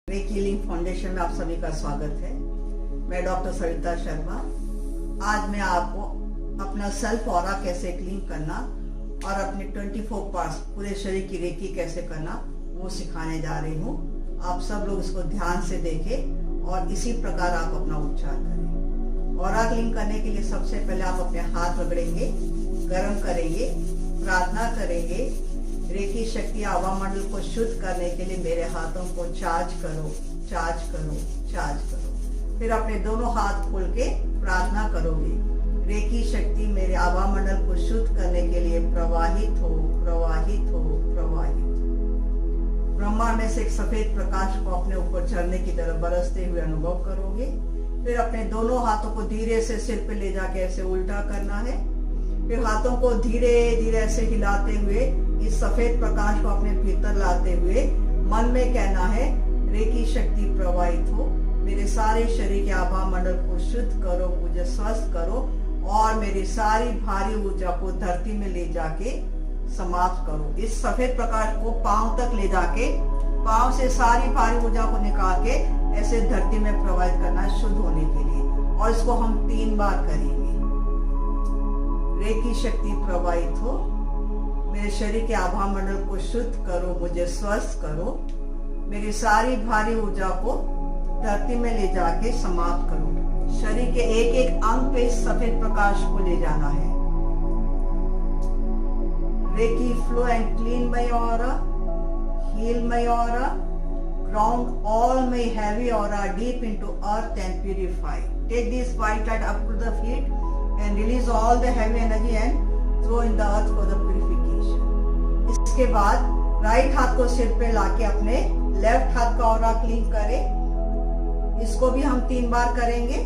Recce healing foundation में आप सभी का स्वागत है। मैं डॉक्टर सविता शर्मा। आज मैं आपको अपना सेल्फ ऑरा कैसे क्लीन करना और अपने 24 पार्ट्स पूरे शरीर की रेकी कैसे करना वो सिखाने जा रही हूँ। आप सब लोग इसको ध्यान से देखें और इसी प्रकार आप अपना उपचार करें। ऑरा क्लीन करने के लिए सबसे पहले आप अपने हाथ रगड़ेंगे, गर्म करेंगे, प्रार्थना करेंगे। रेकी शक्ति आवा मंडल को शुद्ध करने के लिए मेरे हाथों को चार्ज करो, चार्ज करो, चार्ज करो। फिर अपने दोनों हाथ खोल के प्रार्थना करोगे। रेकी शक्ति मेरे आवा मंडल को शुद्ध करने के लिए प्रवाहित हो, प्रवाहित हो, प्रवाहित हो। ब्रह्मांड में से एक सफेद प्रकाश को अपने ऊपर झरने की तरह बरसते हुए अनुभव करोगे। फिर अपने दोनों हाथों को धीरे से सिर पे ले जाके ऐसे उल्टा करना है। फिर हाथों को धीरे धीरे ऐसे हिलाते हुए इस सफेद प्रकाश को अपने भीतर लाते हुए मन में कहना है, रेकी शक्ति प्रवाहित हो, मेरे सारे शरीर के आभा मंडल को शुद्ध करो, मुझे स्वस्थ करो और मेरी सारी भारी ऊर्जा को धरती में ले जाके समाप्त करो। इस सफेद प्रकाश को पांव तक ले जाके पांव से सारी भारी ऊर्जा को निकाल के ऐसे धरती में प्रवाहित करना शुद्ध होने के लिए, और इसको हम 3 बार करेंगे। रेकी शक्ति प्रवाहित हो, मेरे शरीर के आभा मंडल को शुद्ध करो, मुझे स्वस्थ करो, मेरी सारी भारी ऊर्जा को धरती में ले जाके समाप्त करो। शरीर के एक एक अंग पे इस सफेद प्रकाश को ले जाना है। Reiki flow and clean my aura, heal my aura, ground all my heavy aura deep into earth and purify. Take this white light up to the feet and release all the heavy energy and throw in the earth for the purification. इसके बाद right हाथ को सिर पे लाके अपने left हाथ का ऑरा क्लीन करें। इसको भी हम 3 बार करेंगे।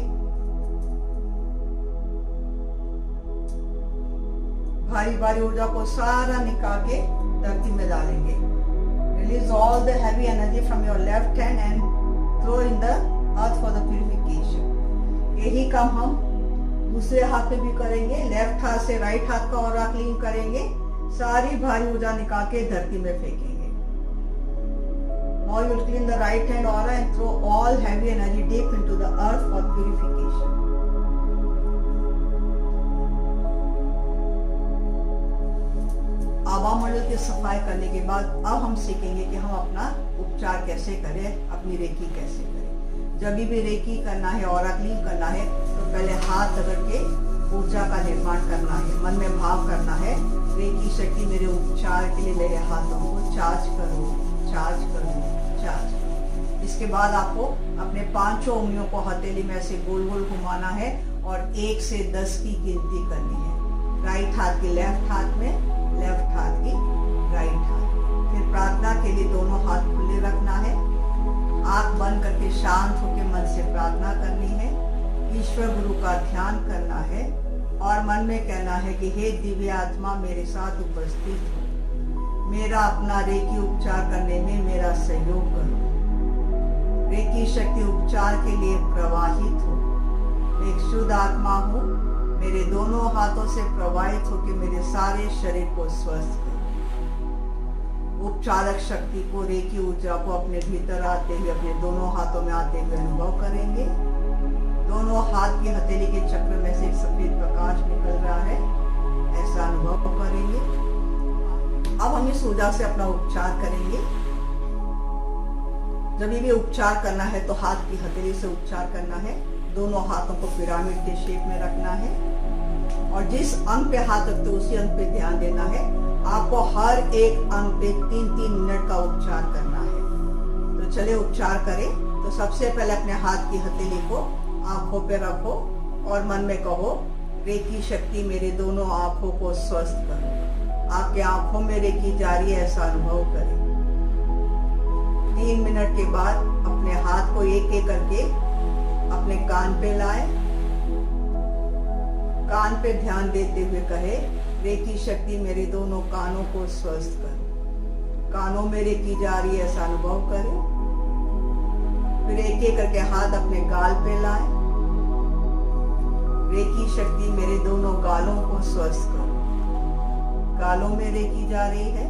भारी भारी ऊर्जा को सारा निकाल के धरती में डालेंगे। Release all the heavy energy from your left hand and throw in the earth for the purification. यही काम हम दूसरे हाथ पे भी करेंगे। लेफ्ट हाथ से राइट हाथ का ऑरा क्लीन करेंगे, सारी भारी ऊर्जा निकाल के धरती में फेंकेंगे। Now you will clean the right hand aura and throw all heavy energy deep into the earth for purification. आभा मंडल की सफाई करने के बाद अब हम सीखेंगे कि हम अपना उपचार कैसे करें, अपनी रेकी कैसे करें। जब भी रेकी करना है, ऑरा क्लीन करना है, तो पहले हाथ रगड़ के ऊर्जा का निर्माण करना है, मन में भाव करना है, रेकी शक्ति मेरे उपचार के लिए मेरे हाथों को चार्ज करो, चार्ज करो, चार्ज करो। इसके बाद आपको अपने 5 उंगलियों को हथेली में ऐसे गोल गोल घुमाना है और 1 से 10 की गिनती करनी है। राइट हाथ की लेफ्ट हाथ में, लेफ्ट हाथ की राइट हाथ। फिर प्रार्थना के लिए दोनों हाथ खुले रखना है। आंख बंद करके शांत होकर मन से प्रार्थना करनी है। ईश्वर गुरु का ध्यान करना है और मन में कहना है कि हे दिव्य आत्मा मेरे साथ उपस्थित हो, मेरा अपना रेकी उपचार करने में मेरा सहयोग करो। रेकी शक्ति उपचार के लिए प्रवाहित हो। मैं एक शुद्ध आत्मा हूँ, मेरे दोनों हाथों से प्रवाहित होकर मेरे सारे शरीर को स्वस्थ करो। उपचारक शक्ति को, रेकी ऊर्जा को अपने भीतर आते हुए अपने दोनों हाथों में आते हुए अनुभव करेंगे। दोनों हाथ की हथेली के चक्र में से एक सफेद प्रकाश निकल रहा है, ऐसा अनुभव करेंगे। अब हम इस ऊर्जा से अपना उपचार करेंगे। जब भी उपचार करना है तो हाथ की हथेली से उपचार करना है। दोनों हाथों को पिरामिड के शेप में रखना है और जिस अंग पे हाथ रखते हो उसी अंग पे ध्यान देना है। आपको हर एक अंग पे 3-3 मिनट का उपचार करना है। तो चलिए उपचार करें। तो सबसे पहले अपने हाथ की हथेली को आंखों पे रखो और मन में कहो, रेकी शक्ति मेरे दोनों आंखों को स्वस्थ करो। आपके आंखों में रेकी जारी है, ऐसा अनुभव करें। 3 मिनट के बाद अपने हाथ को एक एक करके अपने कान पे लाए। कान पे ध्यान देते हुए कहे, रेकी शक्ति मेरे दोनों कानों को स्वस्थ करो। कानों में रेकी जा रही है, ऐसा अनुभव करें। फिर एक एक करके हाथ अपने गाल पे लाए। रेकी शक्ति मेरे दोनों गालों को स्वस्थ करो। गालों में रेकी जा रही है।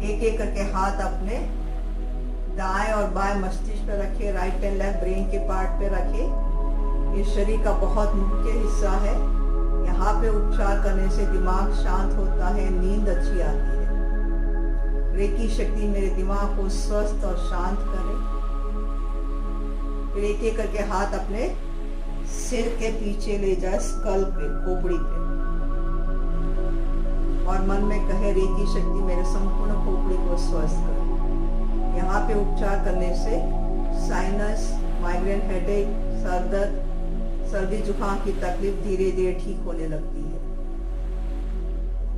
एक एक करके हाथ अपने दाएं और बाएं मस्तिष्क पे रखे, राइट एंड लेफ्ट ब्रेन के पार्ट पे रखे। ये शरीर का बहुत मुख्य हिस्सा है। यहाँ पे उपचार करने से दिमाग शांत होता है, नींद अच्छी आती है। रेकी शक्ति मेरे दिमाग को स्वस्थ और शांत करे। फिर एक एक करके हाथ अपने सिर के पीछे ले जाए, स्कल पे, खोपड़ी पे, और मन में कहे रेकी शक्ति मेरे संपूर्ण खोपड़ी को स्वस्थ करे। यहाँ पे उपचार करने से साइनस, माइग्रेन, हेडेक, सर दर्द, सर्दी जुकाम की तकलीफ धीरे धीरे ठीक होने लगती है।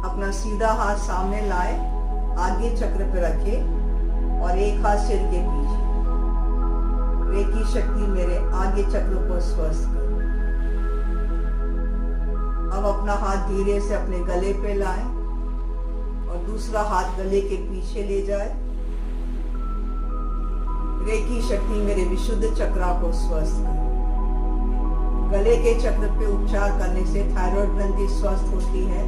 अपना सीधा हाथ सामने लाए, आगे चक्र पे रखे और एक हाथ सिर के पीछे। रेकी शक्ति मेरे आगे चक्र को स्वस्थ करे। अब अपना हाथ धीरे से अपने गले पे लाए और दूसरा हाथ गले के पीछे ले जाए। रेकी शक्ति मेरे विशुद्ध चक्रा को स्वस्थ करे। गले के चक्र पे उपचार करने से थायराइड ग्रंथि स्वस्थ होती है,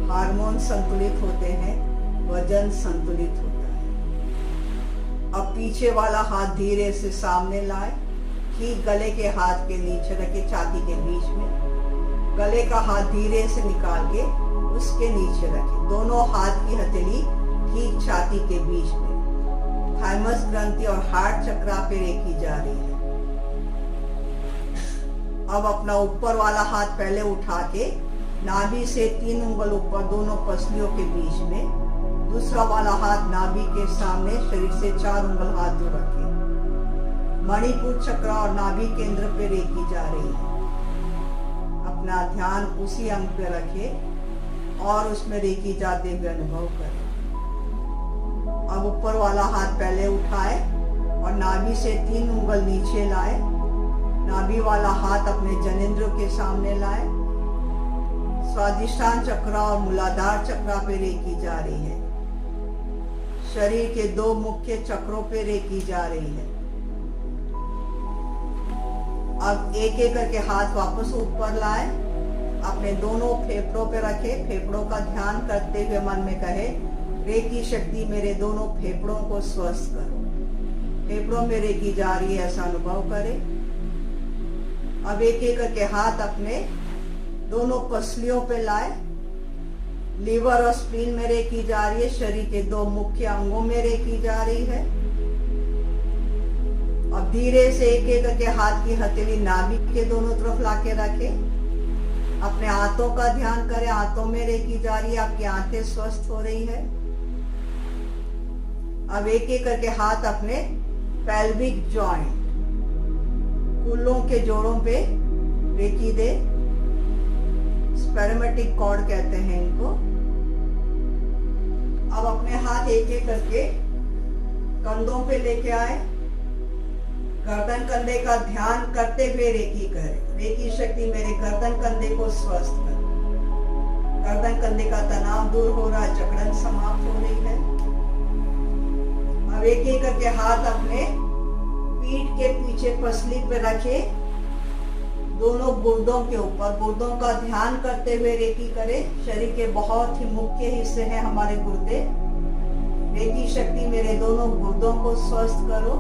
हार्मोन संतुलित होते हैं, वजन संतुलित होता है। अब पीछे वाला हाथ धीरे से सामने लाए, ठीक गले के हाथ के नीचे रखे, छाती के बीच में। गले का हाथ धीरे से निकाल के उसके नीचे रखे, दोनों हाथ की हथेली ठीक छाती के बीच में। थाइमस ग्रंथि और हार्ट चक्रा पे रेकी जा रही है। अब अपना ऊपर वाला हाथ पहले उठा के नाभि से 3 उंगल ऊपर, दोनों पसलियों के बीच में। दूसरा वाला हाथ नाभि के सामने, शरीर से 4 उंगल हाथ दूर रखे। मणिपुर चक्र और नाभि केंद्र पे रेकी जा रही है। अपना ध्यान उसी अंग पे रखे और उसमें रेकी जाते हुए अनुभव करें। अब ऊपर वाला हाथ पहले उठाए और नाभि से 3 उंगल नीचे लाए। नाभि वाला हाथ अपने जनेंद्र के सामने लाए। स्वादिष्टान चक्र और मूलाधार चक्र पे रेकी जा रही है। शरीर के 2 मुख्य चक्रों पे रेकी जा रही है। अब एक एक करके हाथ वापस ऊपर लाए, अपने दोनों फेफड़ों पे रखे। फेफड़ों का ध्यान करते हुए मन में कहे रेकी शक्ति मेरे दोनों फेफड़ों को स्वस्थ करो। फेफड़ों में रेकी जा रही है, ऐसा अनुभव करें। अब एक एक करके हाथ अपने दोनों पसलियों पे लाए। लीवर और स्प्लीन में रेकी जा रही है। शरीर के 2 मुख्य अंगों में रेकी जा रही है। अब धीरे से एक एक करके हाथ की हथेली नाभि के दोनों तरफ लाके रखे। अपने आंतों का ध्यान करें, आंतों में रेकी जा रही है, आपकी आंतें स्वस्थ हो रही है। अब एक एक करके हाथ अपने पेल्विक जॉइंट, कूल्हों के जोड़ों पे रेकी दे। स्पेरोमेटिक कॉर्ड कहते हैं इनको। अब अपने हाथ एक एक करके कंधों पे लेके आए। गर्दन कंधे का ध्यान करते हुए रेकी करें। रेकी शक्ति मेरे गर्दन कंधे को स्वस्थ कर। गर्दन कंधे का तनाव दूर हो रहा, जकड़न समाप्त हो रही है। अब एक एक करके हाथ अपने पीठ के पीछे पसली पे रखे, दोनों गुर्दों के ऊपर। गुर्दों का ध्यान करते हुए रेकी करें। शरीर के बहुत ही मुख्य हिस्से हैं हमारे गुर्दे। रेकी शक्ति मेरे दोनों गुर्दों को स्वस्थ करो।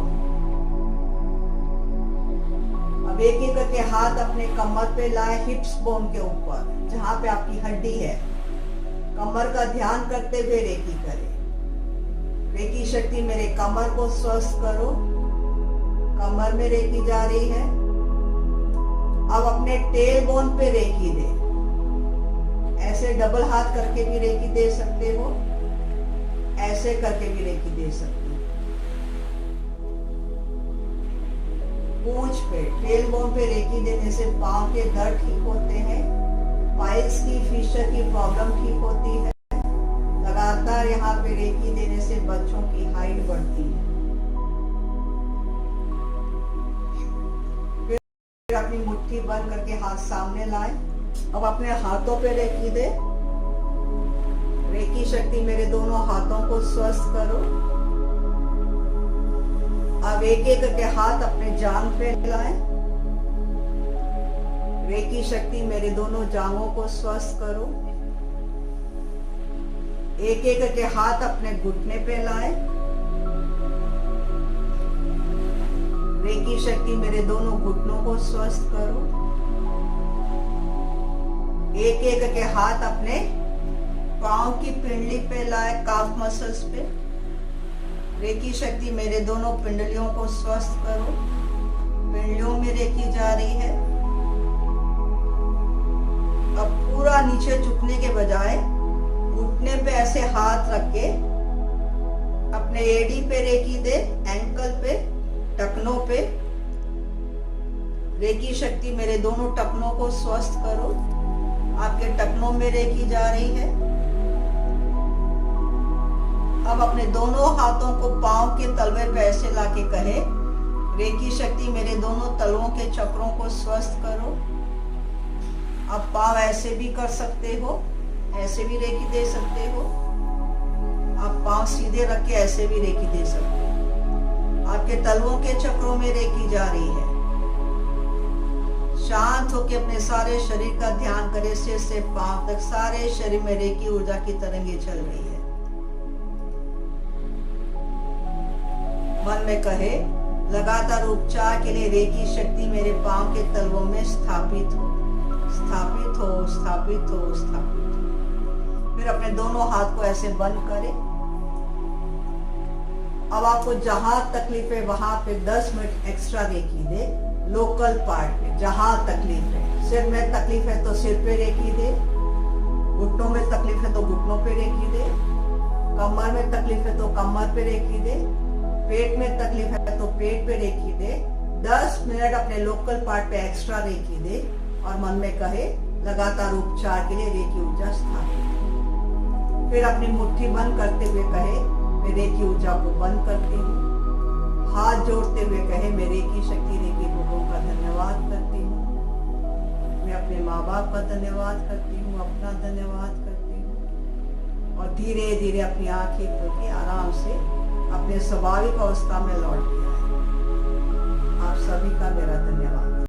अब एक एक करके हाथ अपने कमर पे लाए, हिप्स बोन के ऊपर, जहां पे आपकी हड्डी है। कमर का ध्यान करते हुए रेकी करें। रेकी शक्ति मेरे कमर को स्वस्थ करो। कमर में रेकी जा रही है। अब अपने टेल बोन पे रेकी दे। ऐसे डबल हाथ करके भी रेकी दे सकते हो, ऐसे करके भी रेकी दे सकते हो। पूंछ पे, टेल बोन पे रेकी देने से पांव के दर्द ठीक होते हैं, पाइल्स की, फिशर की प्रॉब्लम ठीक होती है। लगातार यहाँ पे रेकी देने से बच्चों की हाइट बढ़ती है। फिर अपनी मुट्ठी बंद करके हाथ सामने लाए। अब अपने हाथों पे रेकी दे। रेकी शक्ति मेरे दोनों हाथों को स्वस्थ करो। अब एक एक करके हाथ अपने जांघ पे लाए। रेकी शक्ति मेरे दोनों जांघों को स्वस्थ करो। एक एक करके हाथ अपने घुटने पे लाए। रेकी शक्ति मेरे दोनों घुटनों को स्वस्थ करो। एक एक के हाथ अपने पांव की पिंडली पे लाए, काफ मसल्स पे। रेकी शक्ति मेरे दोनों पिंडलियों को स्वस्थ करो। पिंडलियों में रेकी जा रही है। अब पूरा नीचे झुकने के बजाय घुटने पे ऐसे हाथ रख के अपने एडी पे रेकी दे, एंकल पे, टखनों पे। रेकी शक्ति मेरे दोनों टखनों को स्वस्थ करो। आपके टखनों में रेकी जा रही है। अब अपने दोनों हाथों को पांव के तलवे पे ऐसे लाके कहे, रेकी शक्ति मेरे दोनों तलवों के चक्रों को स्वस्थ करो। अब पांव ऐसे भी कर सकते हो, ऐसे भी रेकी दे सकते हो। आप पांव सीधे रख के ऐसे भी रेकी दे सकते हो। आपके तलवों के चक्रों में रेकी जा रही है। शांत होकर अपने सारे शरीर का ध्यान करें, सिर से पांव तक सारे शरीर में रेकी ऊर्जा की तरंगे चल रही है। मन में कहे, लगातार उपचार के लिए रेकी शक्ति मेरे पांव के तलवों में स्थापित हो, स्थापित हो, स्थापित हो, स्थापित हो। फिर अपने दोनों हाथ को ऐसे बंद करें। अब आपको जहां तकलीफ है वहां पे 10 मिनट एक्स्ट्रा रेकी दे। लोकल पार्ट पे जहां तकलीफ है, सिर में तकलीफ है तो सिर पे रेकी दे, घुटनों में तकलीफ है तो घुटनों पे रेकी दे, कमर में तकलीफ है तो कमर पे रेकी दे, पेट में तकलीफ है तो पेट पे रेकी दे। 10 मिनट अपने लोकल पार्ट पे एक्स्ट्रा रेकी दे और मन में कहे, लगातार उपचार के लिए रेकी ऊर्जा स्थापित। फिर अपनी मुट्ठी बंद करते हुए कहे, मैं रेकी ऊर्जा को बंद करती हूँ। हाथ जोड़ते हुए कहे, मैं रेकी शक्ति, रेकी लोगों का धन्यवाद करती हूँ। मैं अपने माँ बाप का धन्यवाद करती हूँ, अपना धन्यवाद करती हूँ। और धीरे धीरे अपनी आंखें खोल के आराम से अपने स्वाभाविक अवस्था में लौट गया है। आप सभी का मेरा धन्यवाद।